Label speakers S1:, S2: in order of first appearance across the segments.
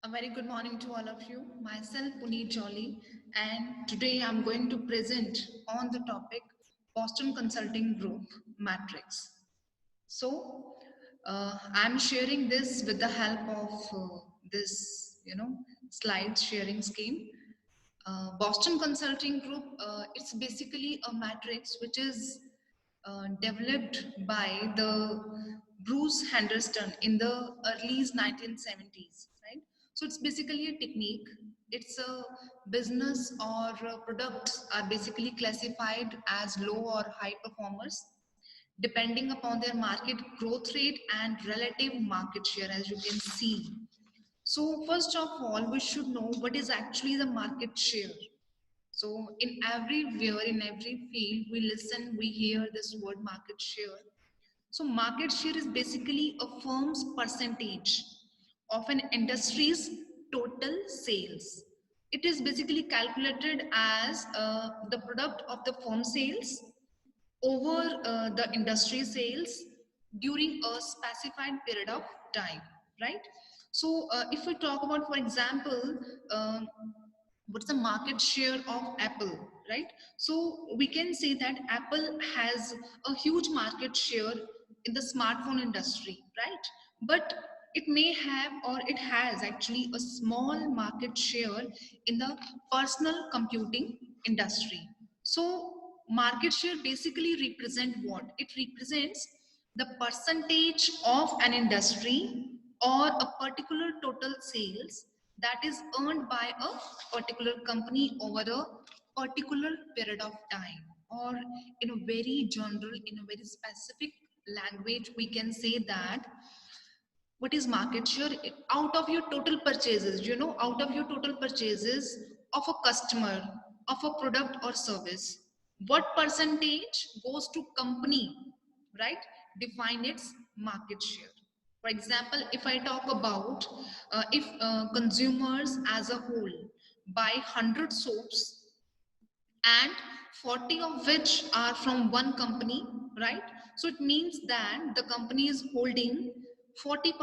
S1: A very good morning to all of you. Myself, Puneet Jolly, and today I'm going to present on the topic Boston Consulting Group Matrix. So, I'm sharing this with the help of this slide sharing scheme. Boston Consulting Group, it's basically a matrix which is developed by the Bruce Henderson in the early 1970s, right? So it's basically a technique. It's a business or products are basically classified as low or high performers depending upon their market growth rate and relative market share, as you can see. So first of all, we should know what is actually the market share. So in everywhere, in every field, we listen, we hear this word market share. So market share is basically a firm's percentage of an industry's total sales. It is basically calculated as the product of the firm sales over the industry sales during a specified period of time, right? So if we talk about, for example, um, what's the market share of Apple, right? So we can say that Apple has a huge market share in the smartphone industry, right? But it may have, or it has actually, a small market share in the personal computing industry. So market share basically represent what? It represents the percentage of an industry or a particular total sales that is earned by a particular company over a particular period of time, or in a very general, in a very specific language, we can say that what is market share out of your total purchases, out of your total purchases of a customer, of a product or service, what percentage goes to company, right? Define its market share. For example, if I talk about if consumers as a whole buy 100 soaps and 40 of which are from one company, right? So it means that the company is holding 40%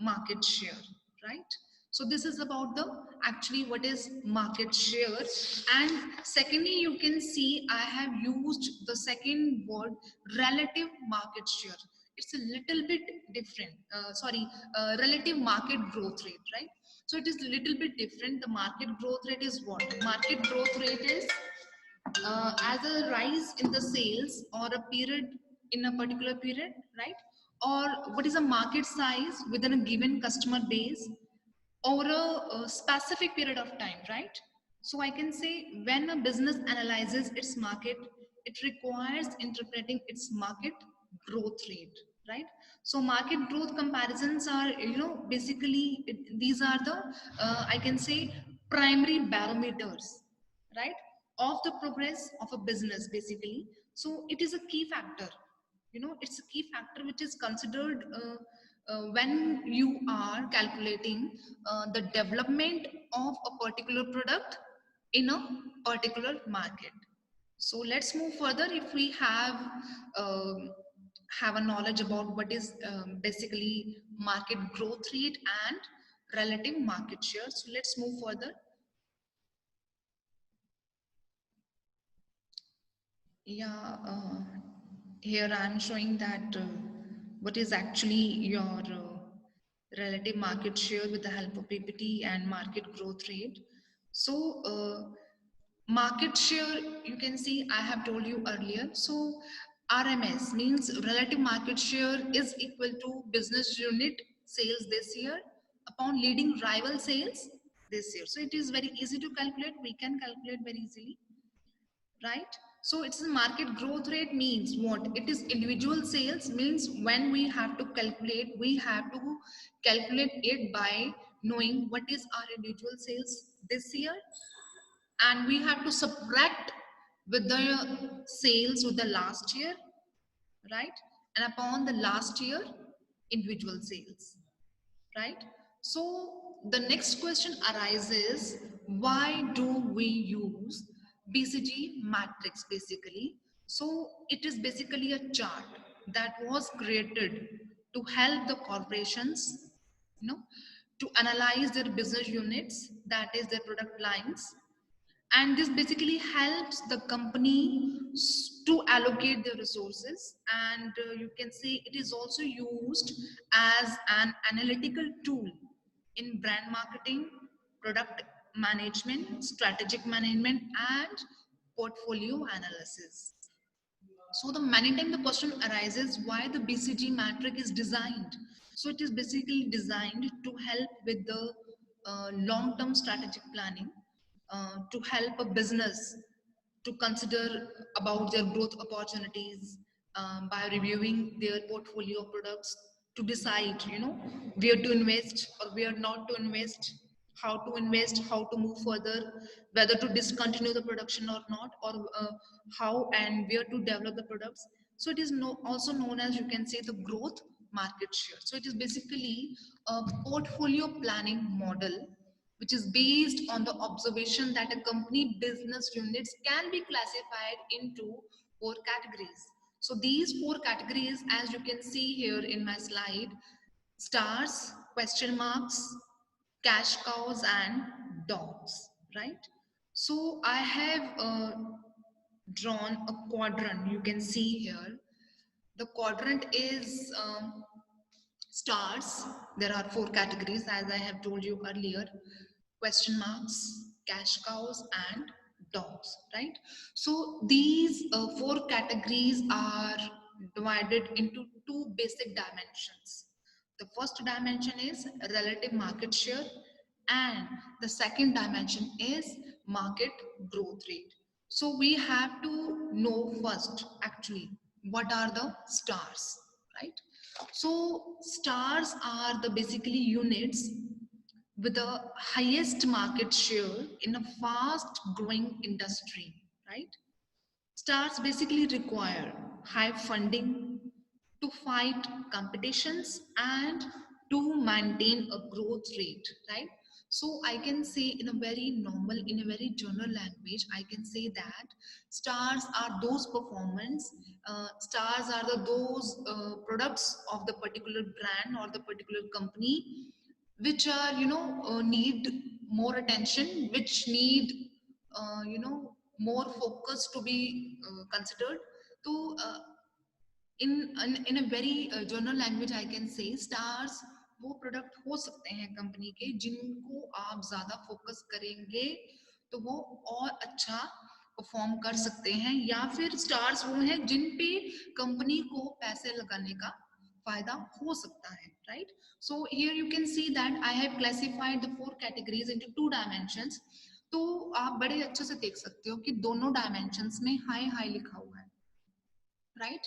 S1: market share, right? So this is about the actually what is market share. And secondly, you can see I have used the second word, relative market share. It's a little bit different. Relative market growth rate, right? So it is a little bit different. The market growth rate is what? Market growth rate is as a rise in the sales or a period, in a particular period, right? Or what is a market size within a given customer base over a specific period of time, right? So I can say when a business analyzes its market, it requires interpreting its market growth rate, right? So market growth comparisons are, basically these are the, I can say, primary barometers, right, of the progress of a business basically. So it is a key factor, it's a key factor which is considered when you are calculating the development of a particular product in a particular market. So let's move further. If we um, have a knowledge about what is basically market growth rate and relative market share, so let's move further. Yeah, here I'm showing that what is actually your relative market share with the help of PPT and market growth rate. So, market share, you can see I have told you earlier. So, RMS means relative market share is equal to business unit sales this year upon leading rival sales this year. So, it is very easy to calculate. We can calculate very easily, right? So it's the market growth rate means what? It is individual sales means when we have to calculate it by knowing what is our individual sales this year, and we have to subtract with the sales with the last year, right? And upon the last year individual sales, right? So the next question arises, why do we use BCG matrix basically? So it is basically a chart that was created to help the corporations, you know, to analyze their business units, that is their product lines, and this basically helps the company to allocate their resources, and you can say it is also used as an analytical tool in brand marketing, product management, strategic management, and portfolio analysis. So the many time the question arises why the BCG matrix is designed. So it is basically designed to help with the long-term strategic planning, to help a business to consider about their growth opportunities, by reviewing their portfolio of products, to decide, where to invest or where not to invest, how to invest, how to move further, whether to discontinue the production or not, or how and where to develop the products. So it is also known as, you can say, the growth market share. So it is basically a portfolio planning model which is based on the observation that a company business units can be classified into four categories. So these four categories, as you can see here in my slide: stars, question marks, cash cows, and dogs, right? So I have drawn a quadrant, you can see here. The quadrant is stars. There are four categories, as I have told you earlier: question marks, cash cows, and dogs, right? So these four categories are divided into two basic dimensions. The first dimension is relative market share, and the second dimension is market growth rate. So we have to know first actually what are the stars, right? So stars are the basically units with the highest market share in a fast growing industry, right? Stars basically require high funding to fight competitions and to maintain a growth rate, right? So I can say in a very normal, in a very general language, I can say that stars are those performance, stars are those products of the particular brand or the particular company, which are, need more attention, which need, more focus to be considered. So in a very general language I can say stars वो product हो सकते हैं company के जिनको आप ज़्यादा focus करेंगे तो वो और अच्छा परफॉर्म कर सकते हैं, या फिर स्टार्स वो हैं जिन पे कंपनी को पैसे लगाने का फायदा हो सकता है, right? So here you can see that I have classified the four categories into two dimensions. तो आप बड़े अच्छे से देख सकते हो कि दोनों डायमेंशंस में हाई हाई लिखा हुआ है, राइट?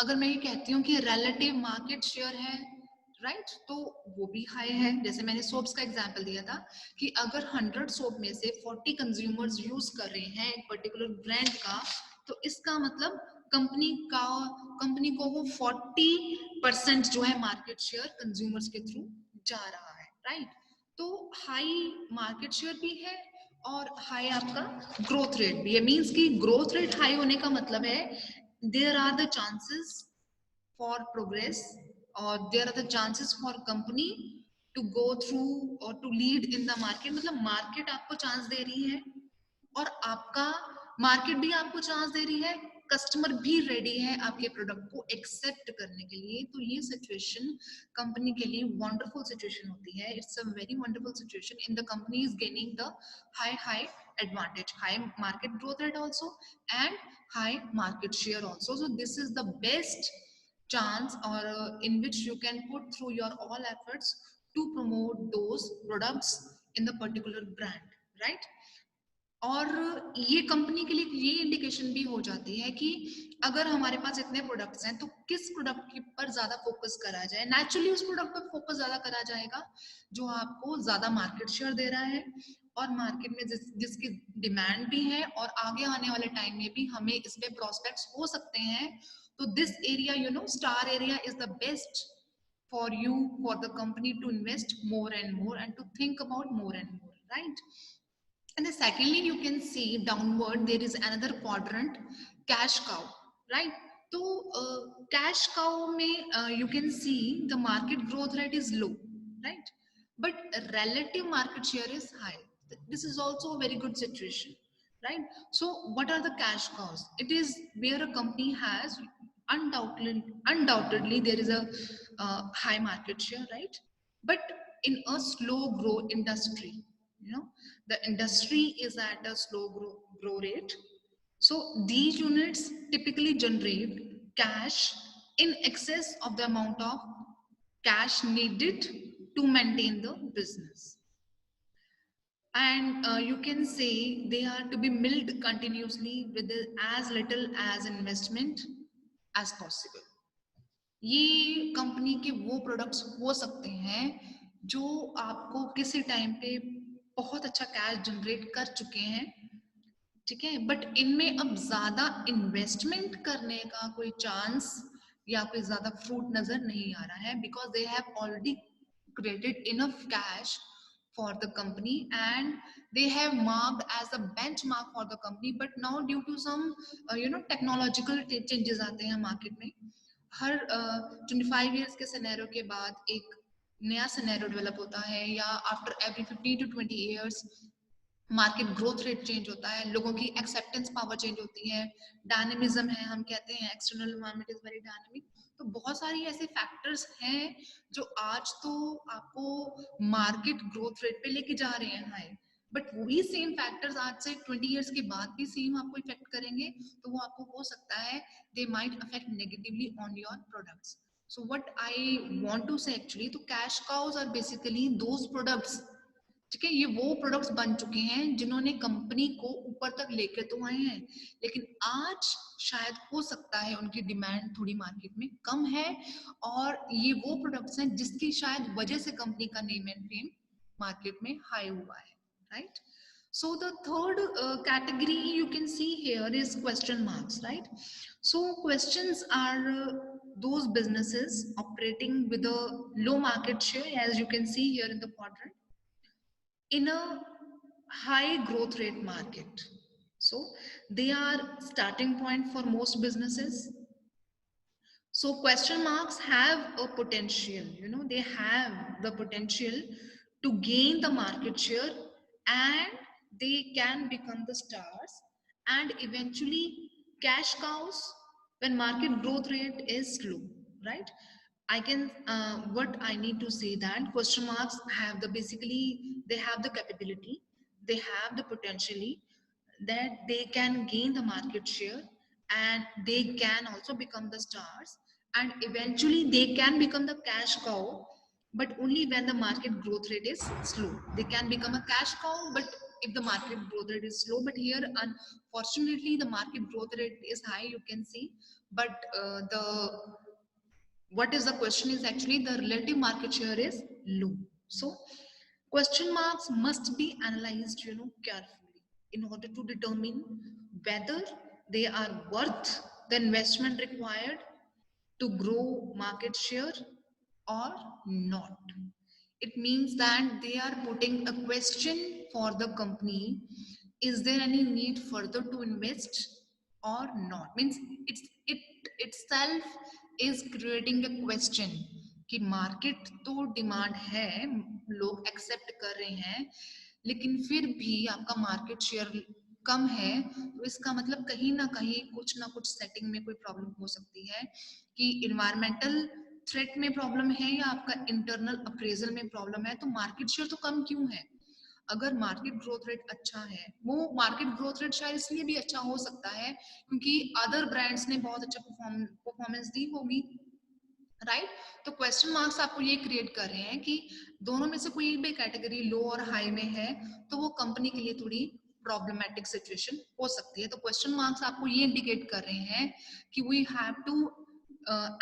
S1: अगर मैं ये कहती हूँ कि रिलेटिव मार्केट शेयर है, राइट, तो वो भी हाई है. जैसे मैंने सोप्स का एग्जांपल दिया था कि अगर 100 सोप में से 40 कंज्यूमर्स यूज कर रहे हैं एक पर्टिकुलर ब्रांड का, तो इसका मतलब कंपनी को वो 40% जो है मार्केट शेयर कंज्यूमर्स के थ्रू जा रहा है, राइट? तो हाई मार्केट शेयर भी है और हाई आपका ग्रोथ रेट भी है. मीन्स कि ग्रोथ रेट हाई होने का मतलब है there are the chances for progress, or there are the chances for company to go through or to lead in the market. मतलब मार्केट आपको चांस दे रही है और आपका मार्केट भी आपको चांस दे रही है, कस्टमर भी रेडी है आपके प्रोडक्ट को एक्सेप्ट करने के लिए. तो ये सिचुएशन कंपनी के लिए वंडरफुल सिचुएशन होती है. It's a very wonderful situation in the company is gaining the high advantage, high market growth rate also, and high market share also. So this is the best chance, or in which you can put through your all efforts to promote those products in the particular brand, right? और ये company के लिए ये indication भी हो जाती है कि अगर हमारे पास इतने प्रोडक्ट्स हैं तो किस प्रोडक्ट पर ज्यादा फोकस करा जाए. नेचुरली उस प्रोडक्ट पर फोकस ज्यादा करा जाएगा जो आपको ज्यादा मार्केट शेयर दे रहा है और मार्केट में जिसकी डिमांड भी है और आगे आने वाले टाइम में भी हमें इस पे प्रोस्पेक्ट्स हो सकते हैं. तो this area, star area is the best for you, for the company to invest more and more and to think about more and more, right? And then secondly, you can see downward there is another quadrant, cash cow, right? So cash cow में you can see the market growth rate is low, right? but relative market share is high. This is also a very good situation, right? So what are the cash cows? It is where a company has undoubtedly there is a high market share, right? But in a slow grow industry, you know, the industry is at a slow grow rate. So these units typically generate cash in excess of the amount of cash needed to maintain the business. And you can say they are to be milled continuously with as little as investment as possible. ये company के वो products हो सकते हैं जो आपको किसी time पे बहुत अच्छा कैश जनरेट कर चुके हैं, ठीक है, बट इनमें अब ज्यादा इन्वेस्टमेंट करने का कोई चांस या कोई ज्यादा फ्रूट नजर नहीं आ रहा है, because they have already created enough cash for the company and they have marked as a benchmark for the company, but now due to some technological changes आते हैं मार्केट में. हर 25 years के सिनेरियो के बाद एक नया सिनेरियो डेवलप होता है, या after every 15 to 20 years market growth rate change होता है, लोगों की एक्सेप्टेंस पावर चेंज होती है, डायनेमिज्म है, हम कहते हैं external environment is very dynamic. तो बहुत सारी ऐसे फैक्टर्स हैं जो आज तो आपको मार्केट ग्रोथ रेट पे लेके जा रहे हैं हाई, बट वही सेम फैक्टर्स आज से 20 इयर्स के बाद भी सेम आपको इफेक्ट करेंगे, तो वो आपको हो सकता है they might affect negatively on your products. So what I want to say actually, तो cash cows are basically those products, ठीक है, ये वो प्रोडक्ट्स बन चुके हैं जिन्होंने कंपनी को ऊपर तक लेके तो आए हैं, लेकिन आज शायद हो सकता है उनकी डिमांड थोड़ी मार्केट में कम है, और ये वो प्रोडक्ट्स हैं जिसकी शायद वजह से कंपनी का नेम एंड फेम मार्केट में हाई हुआ है, right? So the third category you can see here is question marks, right? So questions are those businesses operating with a low market share, as you can see here in the quadrant, in a high growth rate market. So they are starting point for most businesses. So question marks have a potential, they have the potential to gain the market share, and they can become the stars and eventually cash cows when market growth rate is slow, right? I can what I need to say that question marks have the basically they have the capability, they have the potentially that they can gain the market share, and they can also become the stars, and eventually they can become the cash cow, but only when the market growth rate is slow. They can become a cash cow, but if the market growth rate is slow, but here unfortunately the market growth rate is high, you can see, but the what is the question is actually the relative market share is low. So question marks must be analyzed, carefully in order to determine whether they are worth the investment required to grow market share or not. It means that they are putting a question for the company, is there any need further to invest or not? Means it itself is creating a question कि market तो demand है, लोग accept कर रहे हैं, लेकिन फिर भी आपका मार्केट शेयर कम है, तो इसका मतलब कहीं ना कुछ सेटिंग में कोई प्रॉब्लम हो सकती है, कि इन्वायरमेंटल थ्रेट में प्रॉब्लम है या आपका इंटरनल अप्रेजल में प्रॉब्लम है, तो मार्केट शेयर तो कम क्यों है? अगर मार्केट ग्रोथ रेट अच्छा है, वो मार्केट ग्रोथ रेट शायद इसलिए भी अच्छा हो सकता है क्योंकि अदर ब्रांड्स ने बहुत अच्छा परफॉर्मेंस दी होगी, राइट? तो क्वेश्चन मार्क्स आपको ये क्रिएट कर रहे हैं कि दोनों में से कोई भी कैटेगरी लो और हाई में है, तो वो कंपनी के लिए थोड़ी प्रॉब्लमेटिक सिचुएशन हो सकती है. तो क्वेश्चन मार्क्स आपको ये इंडिकेट कर रहे हैं कि we have to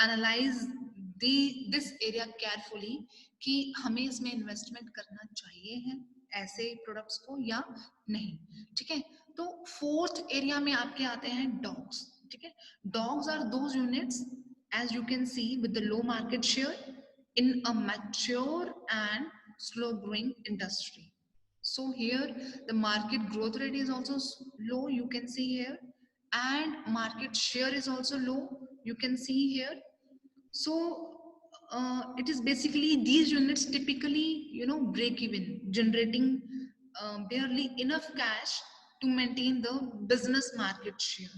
S1: analyse this area carefully, कि हमें इसमें इन्वेस्टमेंट करना चाहिए है ऐसे प्रोडक्ट्स को या नहीं, ठीक है? तो फोर्थ एरिया में आपके आते हैं डॉग्स, ठीक है? Dogs are those units, as you can see, with the low market share in a mature and slow growing industry. So here the market growth rate is also low, you can see here, and market share is also low, you can see here. So it is basically these units typically, break even, generating barely enough cash to maintain the business market share.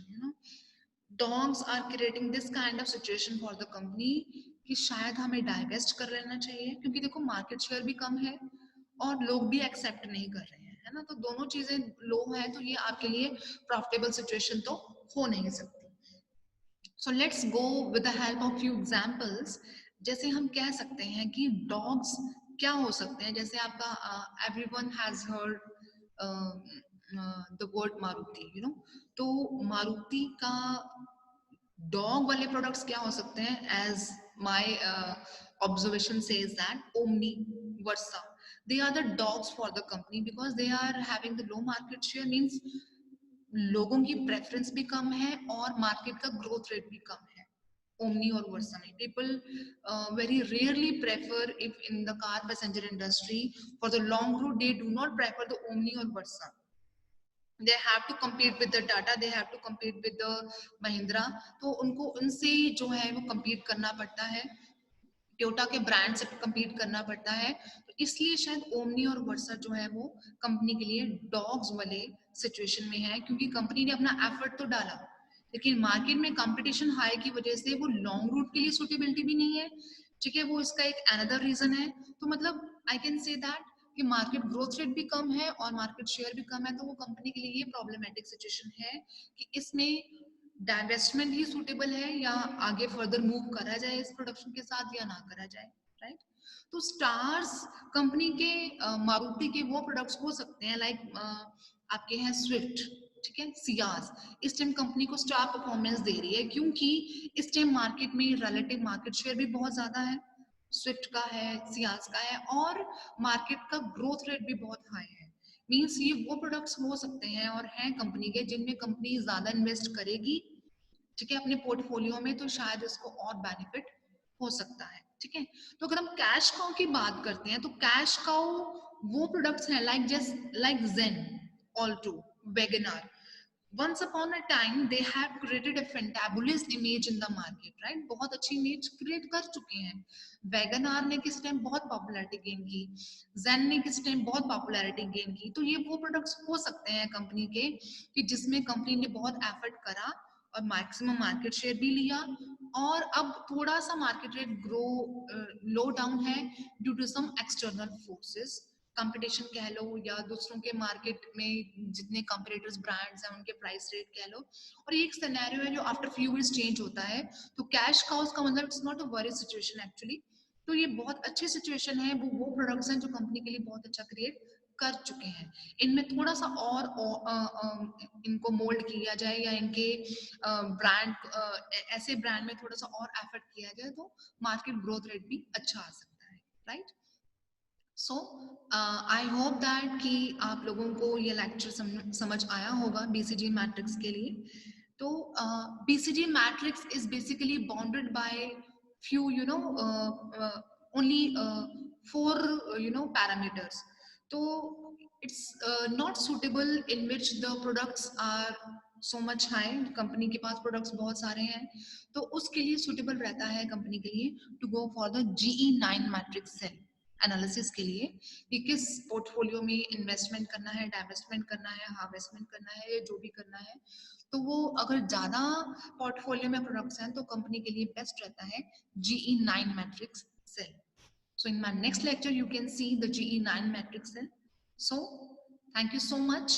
S1: Dogs are creating this kind of situation for the company कि शायद हमें divest कर लेना चाहिए, क्योंकि देखो market share भी कम है और लोग भी एक्सेप्ट नहीं कर रहे हैं, है ना। तो दोनों चीजें लो है, तो ये आपके लिए प्रॉफिटेबल सिचुएशन तो हो नहीं सकती। So let's go with the help of few examples. जैसे हम कह सकते हैं कि डॉग्स क्या हो सकते हैं, जैसे आपका everyone has heard the word Maruti, तो मारुति का डॉग वाले प्रोडक्ट्स क्या हो सकते हैं, as my observation says that omni, versa, they are the dogs for the company because they are having the low market share, means लोगों की प्रेफरेंस भी कम है और मार्केट का ग्रोथ रेट भी कम है। ओमनी और वर्सा में people very rarely prefer, if in the car passenger industry for the long route, they do not prefer the omni और वर्सा। they have to compete with the Tata, they have to compete with the Mahindra, तो उनको उनसे जो है वो compete करना पड़ता है, टोयोटा के ब्रांड से compete करना पड़ता है। तो इसलिए शायद ओमनी और वर्सा जो है वो कंपनी के लिए डॉग्स वाले सिचुएशन में है, क्योंकि कंपनी ने अपना एफर्ट तो डाला, लेकिन मार्केट में कंपटीशन हाई की वजह से वो लॉन्ग रूट के लिए सुटेबिलिटी भी नहीं है। ठीक है, वो इसका एक अनदर रीजन है। तो मतलब आई कैन से दैट कि मार्केट ग्रोथ रेट भी कम है और मार्केट शेयर भी कम है, तो वो कंपनी के लिए ये प्रॉब्लमेटिक सिचुएशन है कि इसमें डाइवेस्टमेंट ही सुटेबल है या आगे फर्दर मूव करा जाए इस प्रोडक्शन के साथ या ना करा जाए, राइट। तो स्टार्स कंपनी के मारुति के वो प्रोडक्ट्स हो सकते हैं लाइक आपके हैं स्विफ्ट, ठीक है, सियाज। इस टाइम कंपनी को स्टार परफॉर्मेंस दे रही है क्योंकि इस टाइम मार्केट में रिलेटिव मार्केट शेयर भी बहुत ज्यादा है, स्विफ्ट का है, सियाज का है, और मार्केट का ग्रोथ रेट भी बहुत हाई है। मींस ये वो प्रोडक्ट्स हो सकते हैं और हैं कंपनी के जिनमें कंपनी ज्यादा इन्वेस्ट करेगी, ठीक है, अपने पोर्टफोलियो में, तो शायद इसको और बेनिफिट हो सकता है। ठीक है, तो अगर हम कैश काउ की बात करते हैं तो कैश काउ वो प्रोडक्ट्स हैं like Zen, Alto, WagonR. Once upon a time they have created a fantabulous image in the market, right? बहुत अच्छी इमेज क्रिएट कर चुके हैं। वैगनआर ने किस टाइम बहुत पॉपुलैरिटी गेन की, जेन ने किस टाइम बहुत पॉपुलैरिटी गेन की। तो ये वो प्रोडक्ट्स हो सकते हैं कंपनी के कि जिसमें कंपनी ने बहुत एफर्ट करा और मैक्सिमम मार्केट शेयर भी लिया, और अब थोड़ा सा market rate grow low down है due to some external forces, competition कह लो या दूसरों के मार्केट में जितने कंपटीटर्स ब्रांड्स हैं उनके प्राइस रेट कह लो। और ये एक सिनेरियो है जो आफ्टर फ्यू ईयर्स चेंज होता है। तो कैश काउस का मतलब it's not a very situation actually. तो ये बहुत अच्छी सिचुएशन है, वो प्रोडक्ट्स हैं जो कंपनी के लिए बहुत अच्छा क्रिएट कर चुके हैं। इनमें थोड़ा सा और इनको मोल्ड किया जाए या इनके ब्रांड ऐसे ब्रांड में थोड़ा सा और एफर्ट किया जाए तो मार्केट ग्रोथ रेट भी अच्छा आ सकता है, right. So I hope that कि आप लोगों को ये लेक्चर समझ आया होगा बीसीजी मैट्रिक्स के लिए। तो BCG matrix is basically bounded by few only 4 parameters. तो it's not suitable in which the products are so much high, company के पास प्रोडक्ट्स बहुत सारे हैं, तो उसके लिए सुटेबल रहता है कंपनी के लिए to go for the GE9 matrix cell analysis के लिए कि किस पोर्टफोलियो में इन्वेस्टमेंट करना है, डाइवेस्टमेंट करना है, हार्वेस्टमेंट करना है, जो भी करना है। तो वो अगर ज्यादा पोर्टफोलियो में प्रोडक्ट्स हैं तो कंपनी के लिए बेस्ट रहता है GE9 matrix cell. So in my next lecture you can see the GE9 matrix cell. So thank you so much.